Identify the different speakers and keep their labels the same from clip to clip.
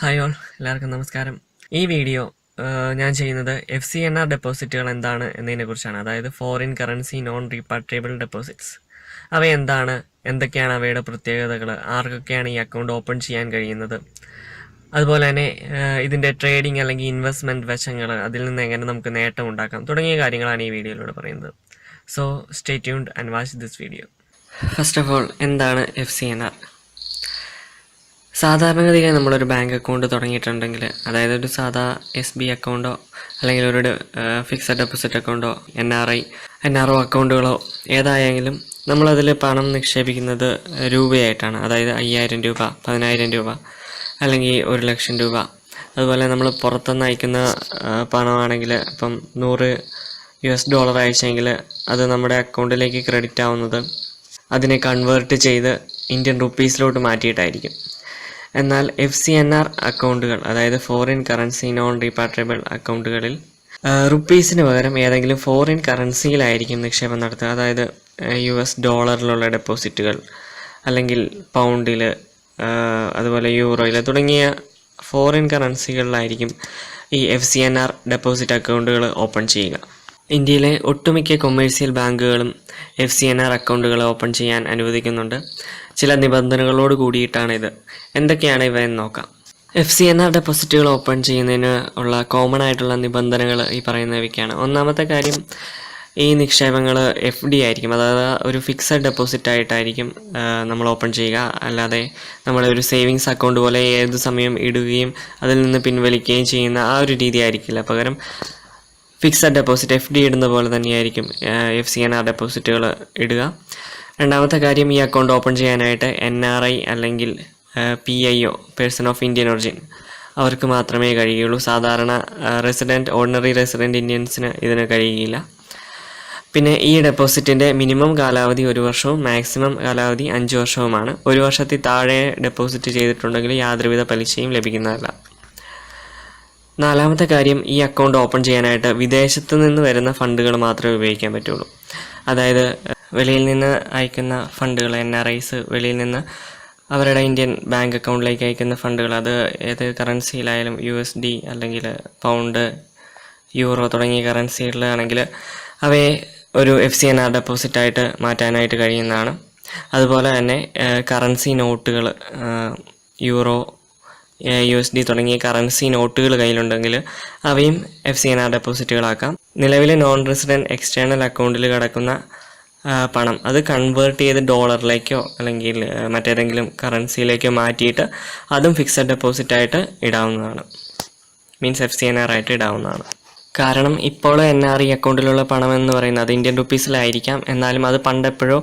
Speaker 1: Hi all, എല്ലാവർക്കും നമസ്കാരം. ഈ വീഡിയോ ഞാൻ ചെയ്യുന്നത് FCNR ഡെപ്പോസിറ്റുകൾ എന്താണ് എന്നതിനെക്കുറിച്ചാണ്. അതായത് foreign currency non repatriable deposits. അവ എന്താണ്, എന്തൊക്കെയാണ് അവയുടെ പ്രത്യേകതകൾ, ആർക്കൊക്കെയാണ് ഈ അക്കൗണ്ട് ഓപ്പൺ ചെയ്യാൻ കഴിയുന്നത്, അതുപോലെ തന്നെ ഇതിൻ്റെ ട്രേഡിംഗ് അല്ലെങ്കിൽ ഇൻവെസ്റ്റ്മെൻറ്റ് വശങ്ങൾ, അതിൽ നിന്ന് എങ്ങനെ നമുക്ക് നേട്ടം ഉണ്ടാക്കാം തുടങ്ങിയ കാര്യങ്ങളാണ് ഈ വീഡിയോയിലൂടെ പറയുന്നത്. So stay tuned and watch this video. First of all, എന്താണ് FCNR? സാധാരണഗതിയിൽ നമ്മളൊരു ബാങ്ക് അക്കൗണ്ട് തുടങ്ങിയിട്ടുണ്ടെങ്കിൽ, അതായത് ഒരു സാധാ SB അക്കൗണ്ടോ അല്ലെങ്കിൽ ഒരു ഫിക്സഡ് ഡെപ്പോസിറ്റ് അക്കൗണ്ടോ NRO അക്കൗണ്ടുകളോ ഏതായെങ്കിലും നമ്മളതിൽ പണം നിക്ഷേപിക്കുന്നത് രൂപയായിട്ടാണ്. അതായത് 5000 രൂപ, 10000 രൂപ അല്ലെങ്കിൽ 1,00,000 രൂപ. അതുപോലെ നമ്മൾ പുറത്തുനിന്ന് അയക്കുന്ന പണമാണെങ്കിൽ ഇപ്പം $100 അയച്ചെങ്കിൽ അത് നമ്മുടെ അക്കൗണ്ടിലേക്ക് ക്രെഡിറ്റ് ആവുന്നത് അതിനെ കൺവേർട്ട് ചെയ്ത് ഇന്ത്യൻ റുപ്പീസിലോട്ട് മാറ്റിയിട്ടായിരിക്കും. എന്നാൽ FCNR അക്കൗണ്ടുകൾ, അതായത് ഫോറിൻ കറൻസി നോൺ റീപാട്രിയബിൾ അക്കൗണ്ടുകളിൽ റുപ്പീസിന് പകരം ഏതെങ്കിലും ഫോറിൻ കറൻസിയിലായിരിക്കും നിക്ഷേപം നടത്തുക. അതായത് US ഡോളറിലുള്ള ഡെപ്പോസിറ്റുകൾ അല്ലെങ്കിൽ പൗണ്ടിൽ, അതുപോലെ യൂറോയിൽ തുടങ്ങിയ ഫോറിൻ കറൻസികളിലായിരിക്കും ഈ FCNR ഡെപ്പോസിറ്റ് അക്കൗണ്ടുകൾ ഓപ്പൺ ചെയ്യുക. ഇന്ത്യയിലെ ഒട്ടുമിക്ക കൊമേഴ്സ്യൽ ബാങ്കുകളും FCNR അക്കൗണ്ടുകൾ ഓപ്പൺ ചെയ്യാൻ അനുവദിക്കുന്നുണ്ട്. ചില നിബന്ധനകളോട് കൂടിയിട്ടാണ് ഇത്. എന്തൊക്കെയാണ് ഇവ എന്ന് നോക്കാം. FCNR ഡെപ്പോസിറ്റുകൾ ഓപ്പൺ ചെയ്യുന്നതിന് ഉള്ള കോമൺ ആയിട്ടുള്ള നിബന്ധനകൾ ഈ പറയുന്നവയ്ക്കാണ്. ഒന്നാമത്തെ കാര്യം, ഈ നിക്ഷേപങ്ങൾ FD ആയിരിക്കും. അതായത് ഒരു ഫിക്സഡ് ഡെപ്പോസിറ്റ് ആയിട്ടായിരിക്കും നമ്മൾ ഓപ്പൺ ചെയ്യുക. അല്ലാതെ നമ്മളൊരു സേവിങ്സ് അക്കൗണ്ട് പോലെ ഏത് സമയം ഇടുകയും അതിൽ നിന്ന് പിൻവലിക്കുകയും ചെയ്യുന്ന ആ ഒരു രീതി ആയിരിക്കില്ല. പകരം ഫിക്സഡ് ഡെപ്പോസിറ്റ് FD ഇടുന്ന പോലെ തന്നെയായിരിക്കും FCNR ഡെപ്പോസിറ്റുകൾ ഇടുക. രണ്ടാമത്തെ കാര്യം, ഈ അക്കൗണ്ട് ഓപ്പൺ ചെയ്യാനായിട്ട് NRI അല്ലെങ്കിൽ PIO, person of Indian origin, അവർക്ക് മാത്രമേ കഴിയുള്ളൂ. സാധാരണ ഓർഡിനറി റെസിഡൻറ്റ് ഇന്ത്യൻസിന് ഇതിന് കഴിയുകയില്ല. പിന്നെ ഈ ഡെപ്പോസിറ്റിൻ്റെ മിനിമം കാലാവധി 1 വർഷവും മാക്സിമം കാലാവധി 5 വർഷവുമാണ്. 1 വർഷത്തിൽ താഴെ ഡെപ്പോസിറ്റ് ചെയ്തിട്ടുണ്ടെങ്കിൽ യാതൊരുവിധ പലിശയും ലഭിക്കുന്നതല്ല. നാലാമത്തെ കാര്യം, ഈ അക്കൗണ്ട് ഓപ്പൺ ചെയ്യാനായിട്ട് വിദേശത്ത് നിന്ന് വരുന്ന ഫണ്ടുകൾ മാത്രമേ ഉപയോഗിക്കാൻ പറ്റുള്ളൂ. അതായത് വെളിയിൽ നിന്ന് അയക്കുന്ന ഫണ്ടുകൾ, NRIs വെളിയിൽ നിന്ന് അവരുടെ ഇന്ത്യൻ ബാങ്ക് അക്കൗണ്ടിലേക്ക് അയക്കുന്ന ഫണ്ടുകൾ, അത് ഏത് കറൻസിയിലായാലും USD അല്ലെങ്കിൽ പൗണ്ട്, യൂറോ തുടങ്ങിയ കറൻസികളിലാണെങ്കിൽ അവയെ ഒരു FCNR ഡെപ്പോസിറ്റായിട്ട് മാറ്റാനായിട്ട് കഴിയുന്നതാണ്. അതുപോലെ തന്നെ കറൻസി നോട്ടുകൾ, യൂറോ, USD തുടങ്ങിയ കറൻസി നോട്ടുകൾ കയ്യിലുണ്ടെങ്കിൽ അവയും FCNR ഡെപ്പോസിറ്റുകളാക്കാം. നിലവിലെ നോൺ റെസിഡൻറ്റ് എക്സ്റ്റേണൽ അക്കൗണ്ടിൽ കിടക്കുന്ന പണം അത് കൺവേർട്ട് ചെയ്ത് ഡോളറിലേക്കോ അല്ലെങ്കിൽ മറ്റേതെങ്കിലും കറൻസിയിലേക്കോ മാറ്റിയിട്ട് അതും ഫിക്സഡ് ഡെപ്പോസിറ്റായിട്ട് ഇടാവുന്നതാണ്. മീൻസ് FCNR ആയിട്ട് ഇടാവുന്നതാണ്. കാരണം ഇപ്പോൾ NRI അക്കൗണ്ടിലുള്ള പണം എന്ന് പറയുന്നത് അത് ഇന്ത്യൻ റുപ്പീസിലായിരിക്കാം. എന്നാലും അത് പണ്ടെപ്പോഴോ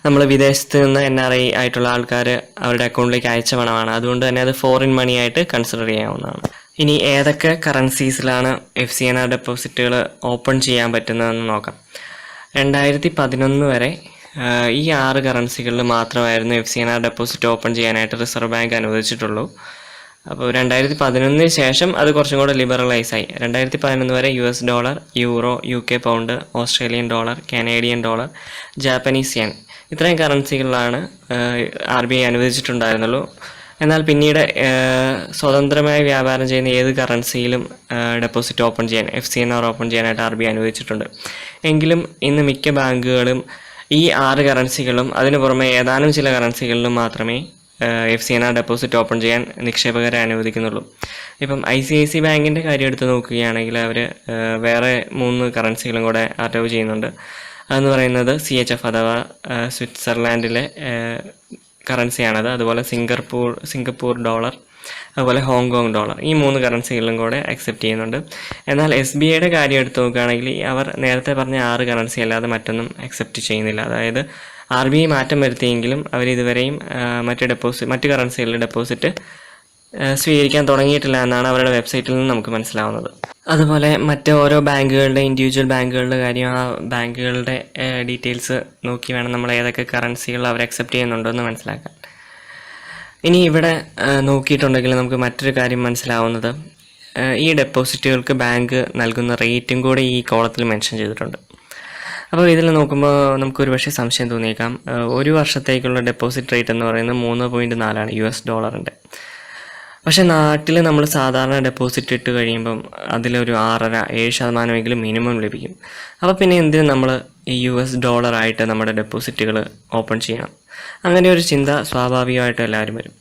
Speaker 1: നമ്മൾ വിദേശത്ത് നിന്ന് NRI ആയിട്ടുള്ള ആൾക്കാർ അവരുടെ അക്കൗണ്ടിലേക്ക് അയച്ച പണമാണ്. അതുകൊണ്ട് തന്നെ അത് ഫോറിൻ മണി ആയിട്ട് കൺസിഡർ ചെയ്യാവുന്നതാണ്. ഇനി ഏതൊക്കെ കറൻസീസിലാണ് FCNR ഡെപ്പോസിറ്റുകൾ ഓപ്പൺ ചെയ്യാൻ പറ്റുന്നതെന്ന് നോക്കാം. 2011 വരെ ഈ 6 കറൻസികളിൽ മാത്രമായിരുന്നു FCNR ഡെപ്പോസിറ്റ് ഓപ്പൺ ചെയ്യാനായിട്ട് റിസർവ് ബാങ്ക് അനുവദിച്ചിട്ടുള്ളൂ. അപ്പോൾ 2011 ശേഷം അത് കുറച്ചും കൂടെ ലിബറലൈസായി. 2011 വരെ US dollar, euro, UK pound, Australian dollar, Canadian dollar, Japanese N, ഇത്രയും കറൻസികളിലാണ് RBI അനുവദിച്ചിട്ടുണ്ടായിരുന്നുള്ളൂ. എന്നാൽ പിന്നീട് സ്വതന്ത്രമായി വ്യാപാരം ചെയ്യുന്ന ഏത് കറൻസിയിലും ഡെപ്പോസിറ്റ് ഓപ്പൺ ചെയ്യാൻ, FCNR ഓപ്പൺ ചെയ്യാനായിട്ട് RBI അനുവദിച്ചിട്ടുണ്ട്. എങ്കിലും ഇന്ന് മിക്ക ബാങ്കുകളും ഈ 6 കറൻസികളും അതിനു പുറമെ ഏതാനും ചില കറൻസികളിലും മാത്രമേ FCNR ഡെപ്പോസിറ്റ് ഓപ്പൺ ചെയ്യാൻ നിക്ഷേപകരെ അനുവദിക്കുന്നുള്ളൂ. ഇപ്പം ICICI ബാങ്കിൻ്റെ കാര്യം എടുത്ത് നോക്കുകയാണെങ്കിൽ അവർ വേറെ 3 കറൻസികളും കൂടെ അലൗ ചെയ്യുന്നുണ്ട്. അതെന്ന് പറയുന്നത് CHF അഥവാ സ്വിറ്റ്സർലാൻഡിലെ കറൻസിയാണത്. അതുപോലെ സിംഗപ്പൂർ ഡോളർ, അതുപോലെ ഹോങ്കോങ് ഡോളർ, ഈ 3 കറൻസികളിലും കൂടെ അക്സെപ്റ്റ് ചെയ്യുന്നുണ്ട്. എന്നാൽ SBIയുടെ കാര്യം എടുത്ത് നോക്കുകയാണെങ്കിൽ അവർ നേരത്തെ പറഞ്ഞ 6 കറൻസി അല്ലാതെ മറ്റൊന്നും അക്സെപ്റ്റ് ചെയ്യുന്നില്ല. അതായത് RBI മാറ്റം വരുത്തിയെങ്കിലും അവരിതുവരെയും മറ്റ് കറൻസികളിലെ ഡെപ്പോസിറ്റ് സ്വീകരിക്കാൻ തുടങ്ങിയിട്ടില്ല എന്നാണ് അവരുടെ വെബ്സൈറ്റിൽ നിന്ന് നമുക്ക് മനസ്സിലാവുന്നത്. അതുപോലെ മറ്റ് ഓരോ ഇൻഡിവിജ്വൽ ബാങ്കുകളുടെ കാര്യം, ആ ബാങ്കുകളുടെ ഡീറ്റെയിൽസ് നോക്കി വേണം നമ്മൾ ഏതൊക്കെ കറൻസികൾ അവർ അക്സെപ്റ്റ് ചെയ്യുന്നുണ്ടോ എന്ന് മനസ്സിലാക്കാൻ. ഇനി ഇവിടെ നോക്കിയിട്ടുണ്ടെങ്കിൽ നമുക്ക് മറ്റൊരു കാര്യം മനസ്സിലാവുന്നത്, ഈ ഡെപ്പോസിറ്റുകൾക്ക് ബാങ്ക് നൽകുന്ന റേറ്റും കൂടെ ഈ കോളത്തിൽ മെൻഷൻ ചെയ്തിട്ടുണ്ട്. അപ്പോൾ ഇതിൽ നോക്കുമ്പോൾ നമുക്കൊരു പക്ഷേ സംശയം തോന്നിയേക്കാം. 1 വർഷത്തേക്കുള്ള ഡെപ്പോസിറ്റ് റേറ്റ് എന്ന് പറയുന്നത് 3.4 US ഡോളറിൻ്റെ. പക്ഷേ നാട്ടിൽ നമ്മൾ സാധാരണ ഡെപ്പോസിറ്റ് ഇട്ട് കഴിയുമ്പം അതിലൊരു 6.5-7% മിനിമം ലഭിക്കും. അപ്പോൾ പിന്നെ എന്തിനും നമ്മൾ ഈ US$ ആയിട്ട് നമ്മുടെ ഡെപ്പോസിറ്റുകൾ ഓപ്പൺ ചെയ്യണം? അങ്ങനെ ഒരു ചിന്ത സ്വാഭാവികമായിട്ടും എല്ലാവരും വരും.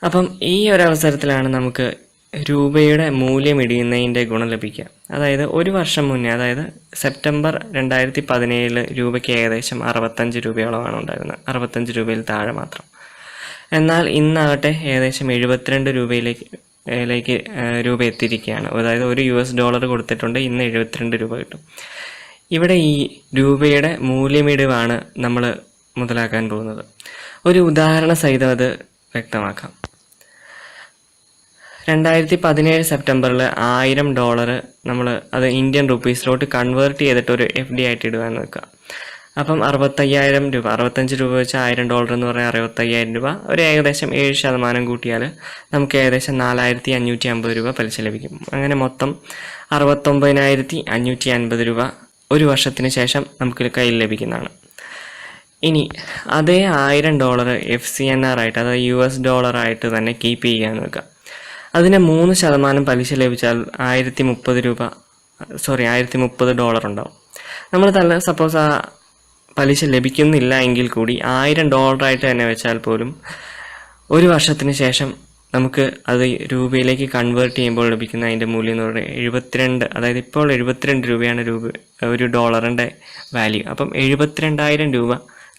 Speaker 1: അപ്പം ഈ ഒരു അവസരത്തിലാണ് നമുക്ക് രൂപയുടെ മൂല്യം ഇടിയുന്നതിൻ്റെ ഗുണം ലഭിക്കുക. അതായത് ഒരു വർഷം മുന്നേ, അതായത് സെപ്റ്റംബർ 2017 രൂപയ്ക്ക് ഏകദേശം 65 രൂപയോളമാണ് ഉണ്ടായിരുന്നത്, 65 രൂപയിൽ താഴെ മാത്രം. എന്നാൽ ഇന്നാകട്ടെ ഏകദേശം 72 രൂപയിലേക്ക് രൂപ എത്തിയിരിക്കുകയാണ്. അതായത് ഒരു $US$ കൊടുത്തിട്ടുണ്ട്, ഇന്ന് 72 രൂപ കിട്ടും. ഇവിടെ ഈ രൂപയുടെ മൂല്യമിടിവാണ് നമ്മൾ മുതലാക്കാൻ പോകുന്നത്. ഒരു ഉദാഹരണ സഹിതം അത് വ്യക്തമാക്കാം. 2017 സെപ്റ്റംബറിൽ $1000 നമ്മൾ അത് ഇന്ത്യൻ റുപ്പീസിലോട്ട് കൺവേർട്ട് ചെയ്തിട്ട് ഒരു FD ആയിട്ട് ഇടുകയെന്ന് വെക്കുക. അപ്പം 65,000 രൂപ, 65 രൂപ വെച്ച് $1000 എന്ന് പറഞ്ഞാൽ 65,000 രൂപ. ഒരു ഏകദേശം 7% കൂട്ടിയാൽ നമുക്ക് ഏകദേശം 4,550 രൂപ പലിശ ലഭിക്കും. അങ്ങനെ മൊത്തം 69,550 രൂപ ഒരു വർഷത്തിന് ശേഷം നമുക്ക് കയ്യിൽ ലഭിക്കുന്നതാണ്. ഇനി അതേ $1000 FCNR ആയിട്ട്, അതായത് US$ ആയിട്ട് തന്നെ കീപ്പ് ചെയ്യുകയെന്ന് വെക്കുക. അതിന് 3% പലിശ ലഭിച്ചാൽ $130 ഉണ്ടാവും. നമ്മൾ സപ്പോസ് ആ പലിശ ലഭിക്കുന്നില്ല എങ്കിൽ കൂടി $1000 ആയിട്ട് തന്നെ വെച്ചാൽ പോലും ഒരു വർഷത്തിന് ശേഷം നമുക്ക് അത് രൂപയിലേക്ക് കൺവേർട്ട് ചെയ്യുമ്പോൾ ലഭിക്കുന്ന അതിൻ്റെ മൂല്യം എന്ന് പറയുന്നത് 72, അതായത് ഇപ്പോൾ 72 രൂപയാണ് ഒരു ഡോളറിൻ്റെ വാല്യൂ. അപ്പം 72,000 രൂപ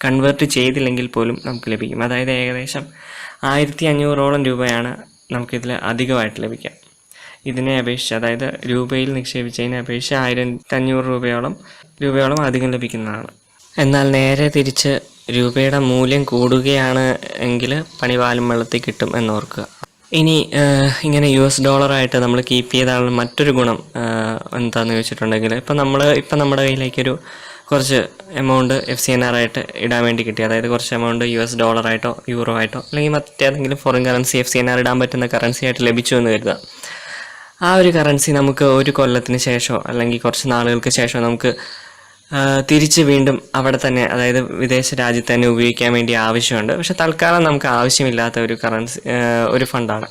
Speaker 1: കൺവേർട്ട് ചെയ്തില്ലെങ്കിൽ പോലും നമുക്ക് ലഭിക്കും. അതായത് ഏകദേശം 1,500 രൂപയാണ് നമുക്കിതിൽ അധികമായിട്ട് ലഭിക്കുക. ഇതിനെ അപേക്ഷിച്ച്, അതായത് രൂപയിൽ നിക്ഷേപിച്ചതിനെ അപേക്ഷിച്ച് 1,500 രൂപയോളം അധികം ലഭിക്കുന്നതാണ്. എന്നാൽ നേരെ തിരിച്ച് രൂപയുടെ മൂല്യം കൂടുകയാണ് എങ്കിൽ പണിപാലും വെള്ളത്തിൽ കിട്ടും എന്നോർക്കുക. ഇനി ഇങ്ങനെ $US$ ആയിട്ട് നമ്മൾ കീപ്പ് ചെയ്താലുള്ള മറ്റൊരു ഗുണം എന്താണെന്ന് ചോദിച്ചിട്ടുണ്ടെങ്കിൽ, ഇപ്പം നമ്മുടെ കയ്യിലേക്കൊരു കുറച്ച് എമൗണ്ട് FCNR ആയിട്ട് ഇടാൻ വേണ്ടി കിട്ടി. അതായത് കുറച്ച് എമൗണ്ട് $US$ ആയിട്ടോ യൂറോ ആയിട്ടോ അല്ലെങ്കിൽ മറ്റേതെങ്കിലും ഫോറിൻ കറൻസി FCNR ഇടാൻ പറ്റുന്ന കറൻസി ആയിട്ട് ലഭിച്ചു എന്ന് കരുതുക. ആ ഒരു കറൻസി നമുക്ക് ഒരു കൊല്ലത്തിന് ശേഷമോ അല്ലെങ്കിൽ കുറച്ച് നാളുകൾക്ക് ശേഷമോ നമുക്ക് തിരിച്ച് വീണ്ടും അവിടെ തന്നെ, അതായത് വിദേശ രാജ്യത്ത് തന്നെ ഉപയോഗിക്കാൻ വേണ്ടി ആവശ്യമുണ്ട്. പക്ഷെ തൽക്കാലം നമുക്ക് ആവശ്യമില്ലാത്ത ഒരു ഫണ്ടാണ്.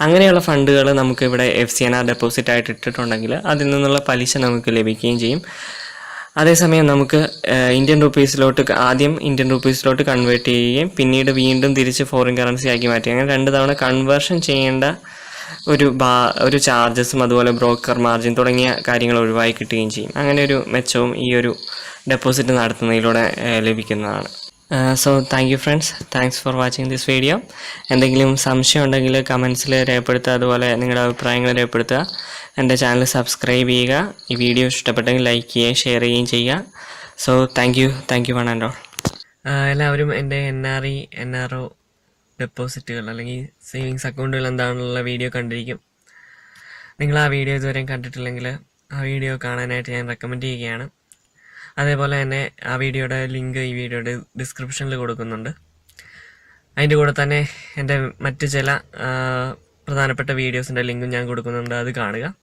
Speaker 1: അങ്ങനെയുള്ള ഫണ്ടുകൾ നമുക്ക് ഇവിടെ FCNR ഡെപ്പോസിറ്റ് ആയിട്ട് ഇട്ടിട്ടുണ്ടെങ്കിൽ അതിൽ നിന്നുള്ള പലിശ നമുക്ക് ലഭിക്കുകയും ചെയ്യും. അതേസമയം നമുക്ക് ആദ്യം ഇന്ത്യൻ റുപ്പീസിലോട്ട് കൺവേർട്ട് ചെയ്യുകയും പിന്നീട് വീണ്ടും തിരിച്ച് ഫോറിൻ കറൻസി ആക്കി മാറ്റി, അങ്ങനെ 2 തവണ കൺവേർഷൻ ചെയ്യേണ്ട ഒരു ചാർജസും അതുപോലെ ബ്രോക്കർ മാർജിൻ തുടങ്ങിയ കാര്യങ്ങൾ ഒഴിവായി കിട്ടുകയും ചെയ്യും. അങ്ങനെ ഒരു മെച്ചവും ഈ ഒരു ഡെപ്പോസിറ്റ് നടത്തുന്നതിലൂടെ ലഭിക്കുന്നതാണ്. So thank you friends, thanks for watching this video. എന്തെങ്കിലും സംശയം ഉണ്ടെങ്കിൽ കമൻസിൽ രേഖപ്പെടുത്തുക, അതുപോലെ നിങ്ങളുടെ അഭിപ്രായങ്ങൾ രേഖപ്പെടുത്തുക. എൻ്റെ ചാനൽ സബ്സ്ക്രൈബ് ചെയ്യുക. ഈ വീഡിയോ ഇഷ്ടപ്പെട്ടെങ്കിൽ ലൈക്ക് ചെയ്യുകയും ഷെയർ ചെയ്യുകയും ചെയ്യുക. So thank you one and all. എല്ലാവരും എൻ്റെ NRE NRO ഡെപ്പോസിറ്റുകൾ അല്ലെങ്കിൽ സേവിങ്സ് അക്കൗണ്ടുകൾ എന്താണെന്നുള്ള വീഡിയോ കണ്ടിരിക്കും. നിങ്ങൾ ആ വീഡിയോ ഇതുവരെയും കണ്ടിട്ടില്ലെങ്കിൽ ആ വീഡിയോ കാണാനായിട്ട് ഞാൻ റെക്കമെൻഡ് ചെയ്യുകയാണ്. അതേപോലെ തന്നെ ആ വീഡിയോയുടെ ലിങ്ക് ഈ വീഡിയോയുടെ ഡിസ്ക്രിപ്ഷനിൽ കൊടുക്കുന്നുണ്ട്. അതിൻ്റെ കൂടെ തന്നെ എൻ്റെ മറ്റ് ചില പ്രധാനപ്പെട്ട വീഡിയോസിൻ്റെ ലിങ്കും ഞാൻ കൊടുക്കുന്നുണ്ട്, അത് കാണുക.